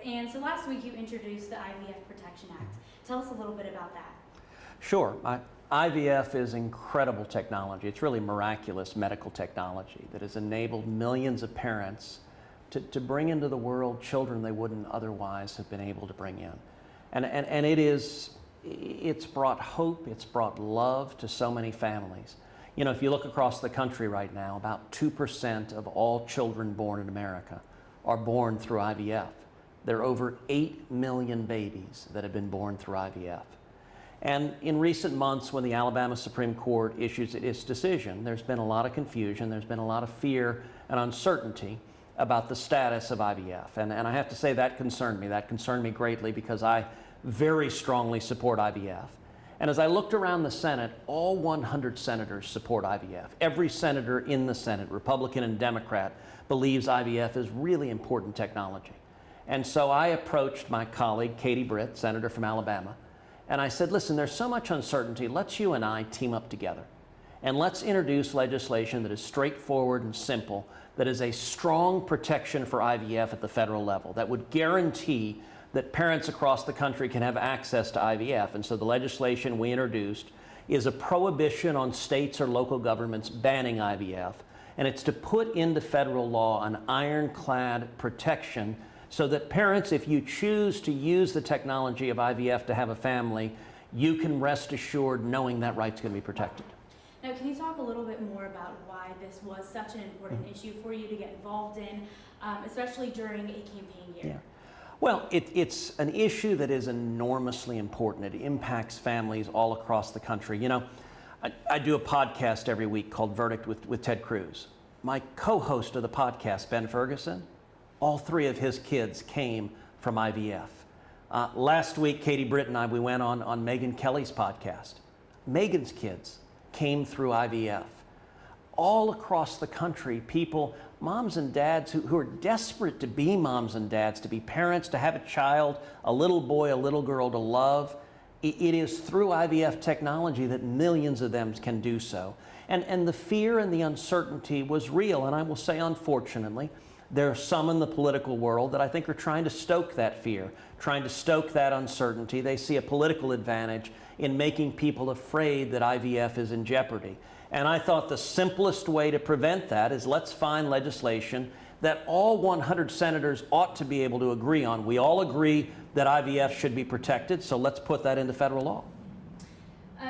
And so last week you introduced the IVF Protection Act. Tell us a little bit about that. Sure. IVF is incredible technology. It's really miraculous medical technology that has enabled millions of parents to bring into the world children they wouldn't otherwise have been able to bring in. And it's brought hope, it's brought love to so many families. You know, if you look across the country right now, about 2% of all children born in America are born through IVF. There are over 8 million babies that have been born through IVF. And in recent months, when the Alabama Supreme Court issues its decision, there's been a lot of confusion, there's been a lot of fear and uncertainty about the status of IVF. And I have to say that concerned me. That concerned me greatly because I very strongly support IVF. And as I looked around the Senate, all 100 senators support IVF. Every senator in the Senate, Republican and Democrat, believes IVF is really important technology. And so I approached my colleague, Katie Britt, senator from Alabama, and I said, listen, there's so much uncertainty. Let's you and I team up together. And let's introduce legislation that is straightforward and simple, that is a strong protection for IVF at the federal level, that would guarantee that parents across the country can have access to IVF. And so the legislation we introduced is a prohibition on states or local governments banning IVF. And it's to put into federal law an ironclad protection so that parents, if you choose to use the technology of IVF to have a family, you can rest assured knowing that right's going to be protected. Now, can you talk a little bit more about why this was such an important issue for you to get involved in, especially during a campaign year? Yeah. Well, it's an issue that is enormously important. It impacts families all across the country. You know, I do a podcast every week called Verdict with Ted Cruz. My co-host of the podcast, Ben Ferguson, all 3 of his kids came from IVF. Last week, Katie Britt and I, we went on Megyn Kelly's podcast. Megyn's kids came through IVF. All across the country, people, moms and dads who are desperate to be moms and dads, to be parents, to have a child, a little boy, a little girl to love. It is through IVF technology that millions of them can do so. And the fear and the uncertainty was real. And I will say, unfortunately, there are some in the political world that I think are trying to stoke that fear, trying to stoke that uncertainty. They see a political advantage in making people afraid that IVF is in jeopardy. And I thought the simplest way to prevent that is let's find legislation that all 100 senators ought to be able to agree on. We all agree that IVF should be protected, so let's put that into federal law.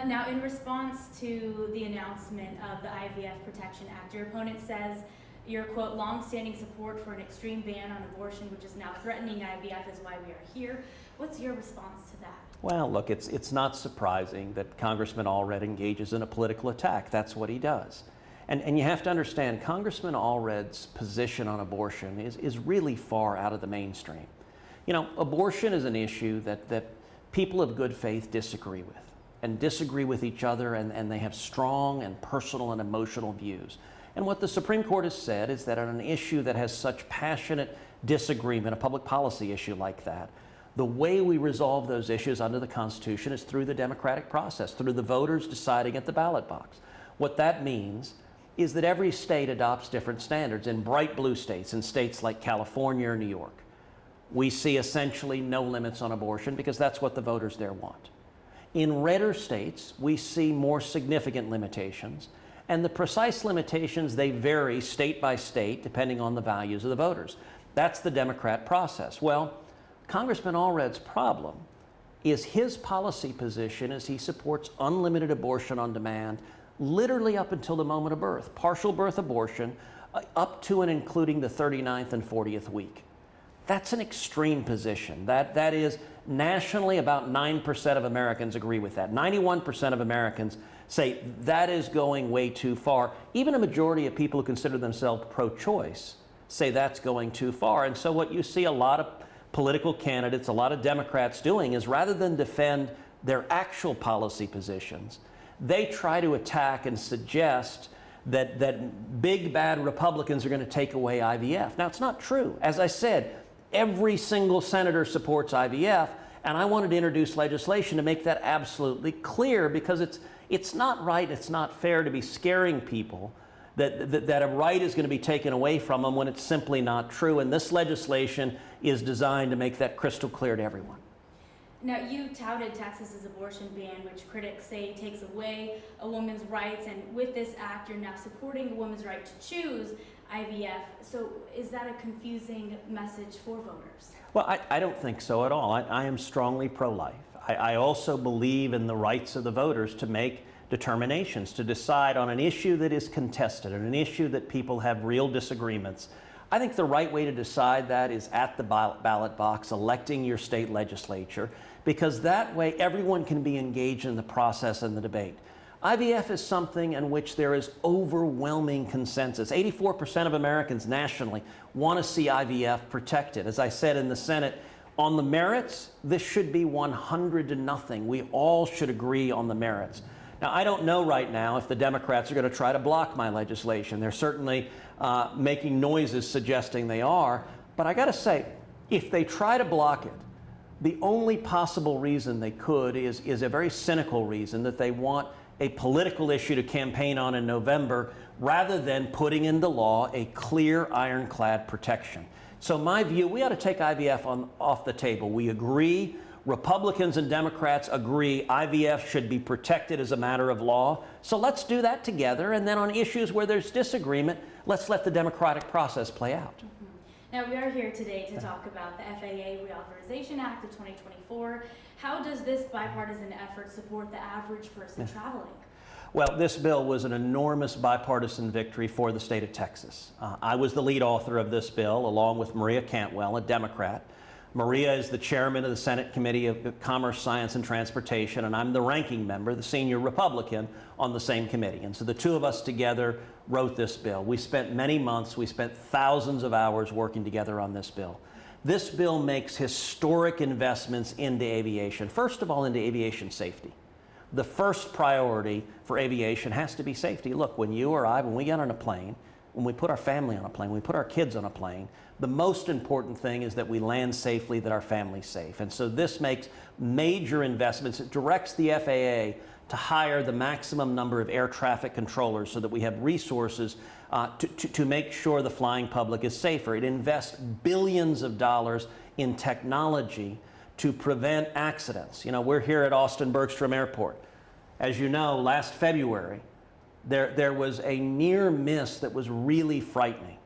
Now, in response to the announcement of the IVF Protection Act, your opponent says your, quote, long-standing support for an extreme ban on abortion, which is now threatening IVF, is why we are here. What's your response to that? Well, look, it's not surprising that Congressman Allred engages in a political attack. That's what he does. And you have to understand, Congressman Allred's position on abortion is really far out of the mainstream. You know, abortion is an issue that people of good faith disagree with, and disagree with each other, and they have strong and personal and emotional views. And what the Supreme Court has said is that on an issue that has such passionate disagreement, a public policy issue like that, the way we resolve those issues under the Constitution is through the democratic process, through the voters deciding at the ballot box. What that means is that every state adopts different standards. In bright blue states, in states like California or New York, we see essentially no limits on abortion because that's what the voters there want. In redder states, we see more significant limitations, and the precise limitations, they vary state by state depending on the values of the voters. That's the Democrat process. Well, Congressman Allred's problem is his policy position is he supports unlimited abortion on demand literally up until the moment of birth, partial birth abortion up to and including the 39th and 40th week. That's an extreme position. That is nationally about 9% of Americans agree with that. 91% of Americans say that is going way too far. Even a majority of people who consider themselves pro-choice say that's going too far. And so what you see a lot of political candidates, a lot of Democrats doing is rather than defend their actual policy positions, they try to attack and suggest that big bad Republicans are going to take away IVF. Now, it's not true. As I said, every single senator supports IVF, and I wanted to introduce legislation to make that absolutely clear because it's not right, it's not fair to be scaring people that a right is going to be taken away from them when it's simply not true. And this legislation is designed to make that crystal clear to everyone. Now, you touted Texas's abortion ban, which critics say takes away a woman's rights, and with this act, you're now supporting a woman's right to choose IVF. So is that a confusing message for voters? Well, I don't think so at all. I am strongly pro-life. I also believe in the rights of the voters to make determinations, to decide on an issue that is contested, on an issue that people have real disagreements. I think the right way to decide that is at the ballot box, electing your state legislature, because that way everyone can be engaged in the process and the debate. IVF is something in which there is overwhelming consensus. 84% of Americans nationally want to see IVF protected. As I said in the Senate, on the merits, this should be 100-0. We all should agree on the merits. Now, I don't know right now if the Democrats are going to try to block my legislation. They're certainly making noises suggesting they are. But I got to say, if they try to block it, the only possible reason they could is a very cynical reason, that they want a political issue to campaign on in November rather than putting into law a clear ironclad protection. So my view, we ought to take IVF off the table. We agree. Republicans and Democrats agree IVF should be protected as a matter of law. So let's do that together. And then on issues where there's disagreement, let's let the democratic process play out. Now, we are here today to talk about the FAA Reauthorization Act of 2024. How does this bipartisan effort support the average person traveling? Well, this bill was an enormous bipartisan victory for the state of Texas. I was the lead author of this bill, along with Maria Cantwell, a Democrat. Maria is the chairman of the Senate Committee of Commerce, Science, and Transportation, and I'm the ranking member, the senior Republican, on the same committee. And so the two of us together wrote this bill. We spent many months, we spent thousands of hours working together on this bill. This bill makes historic investments into aviation. First of all, into aviation safety. The first priority for aviation has to be safety. Look, when you or I, when we get on a plane, when we put our family on a plane, when we put our kids on a plane, the most important thing is that we land safely, that our family's safe. And so this makes major investments. It directs the FAA to hire the maximum number of air traffic controllers so that we have resources to make sure the flying public is safer. It invests billions of dollars in technology to prevent accidents. You know, we're here at Austin Bergstrom Airport. As you know, last February, there was a near miss that was really frightening.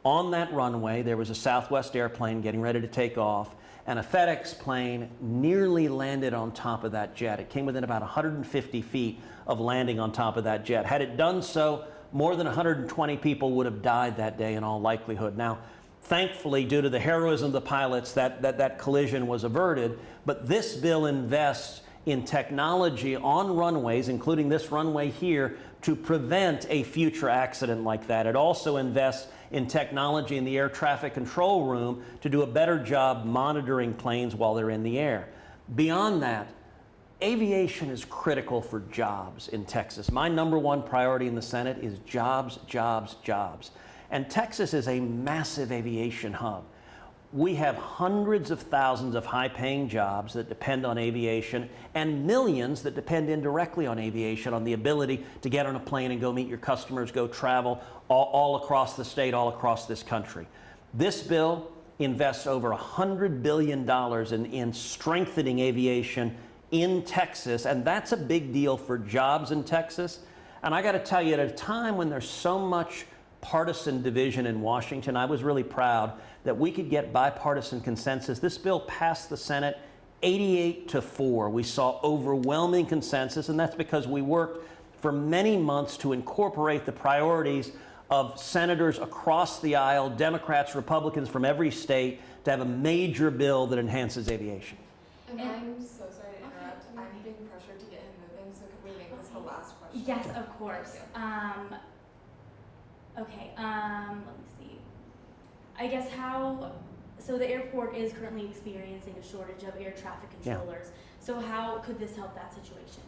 On that runway, there was a Southwest airplane getting ready to take off, and a FedEx plane nearly landed on top of that jet. It came within about 150 feet of landing on top of that jet. Had it done so, more than 120 people would have died that day in all likelihood. Now, thankfully, due to the heroism of the pilots, that collision was averted, but this bill invests in technology on runways, including this runway here, to prevent a future accident like that. It also invests in technology in the air traffic control room to do a better job monitoring planes while they're in the air. Beyond that, aviation is critical for jobs in Texas. My number one priority in the Senate is jobs, jobs, jobs. And Texas is a massive aviation hub. We have hundreds of thousands of high-paying jobs that depend on aviation, and millions that depend indirectly on aviation, on the ability to get on a plane and go meet your customers, go travel all across the state, all across this country. This bill invests over $100 billion in strengthening aviation in Texas, and that's a big deal for jobs in Texas. And I got to tell you, at a time when there's so much partisan division in Washington, I was really proud that we could get bipartisan consensus. This bill passed the Senate 88-4. We saw overwhelming consensus, and that's because we worked for many months to incorporate the priorities of senators across the aisle, Democrats, Republicans from every state, to have a major bill that enhances aviation. And I'm so sorry to interrupt. I'm being pressured to get him moving, so can we make this the last question? Yes, of course. Okay, let me see. I guess so the airport is currently experiencing a shortage of air traffic controllers. So how could this help that situation?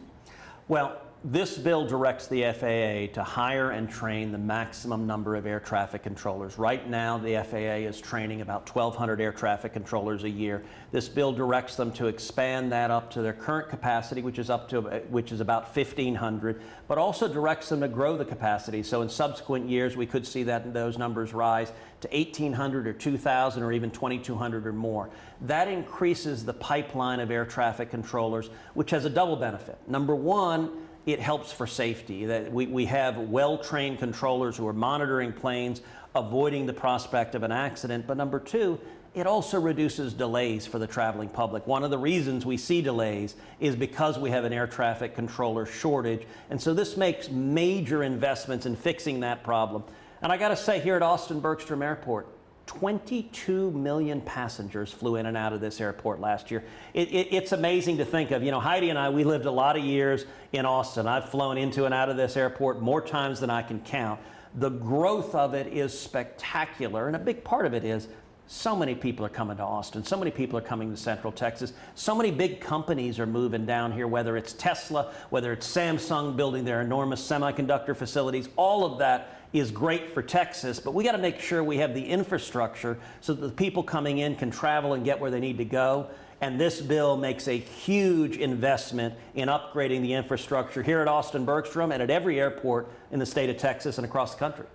Well, this bill directs the FAA to hire and train the maximum number of air traffic controllers. Right now, the FAA is training about 1,200 air traffic controllers a year. This bill directs them to expand that up to their current capacity, which is about 1,500, but also directs them to grow the capacity. So in subsequent years, we could see that those numbers rise to 1,800 or 2,000 or even 2,200 or more. That increases the pipeline of air traffic controllers, which has a double benefit. Number one, it helps for safety. That we have well-trained controllers who are monitoring planes, avoiding the prospect of an accident. But number two, it also reduces delays for the traveling public. One of the reasons we see delays is because we have an air traffic controller shortage. And so this makes major investments in fixing that problem. And I got to say, here at Austin-Bergstrom Airport, 22 million passengers flew in and out of this airport last year. It's amazing to think of. You know, Heidi and I, we lived a lot of years in Austin. I've flown into and out of this airport more times than I can count. The growth of it is spectacular, and a big part of it is so many people are coming to Austin. So many people are coming to Central Texas. So many big companies are moving down here, whether it's Tesla, whether it's Samsung building their enormous semiconductor facilities. All of that is great for Texas, but we got to make sure we have the infrastructure so that the people coming in can travel and get where they need to go. And this bill makes a huge investment in upgrading the infrastructure here at Austin-Bergstrom and at every airport in the state of Texas and across the country.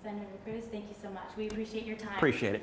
Senator Cruz, thank you so much. We appreciate your time. Appreciate it.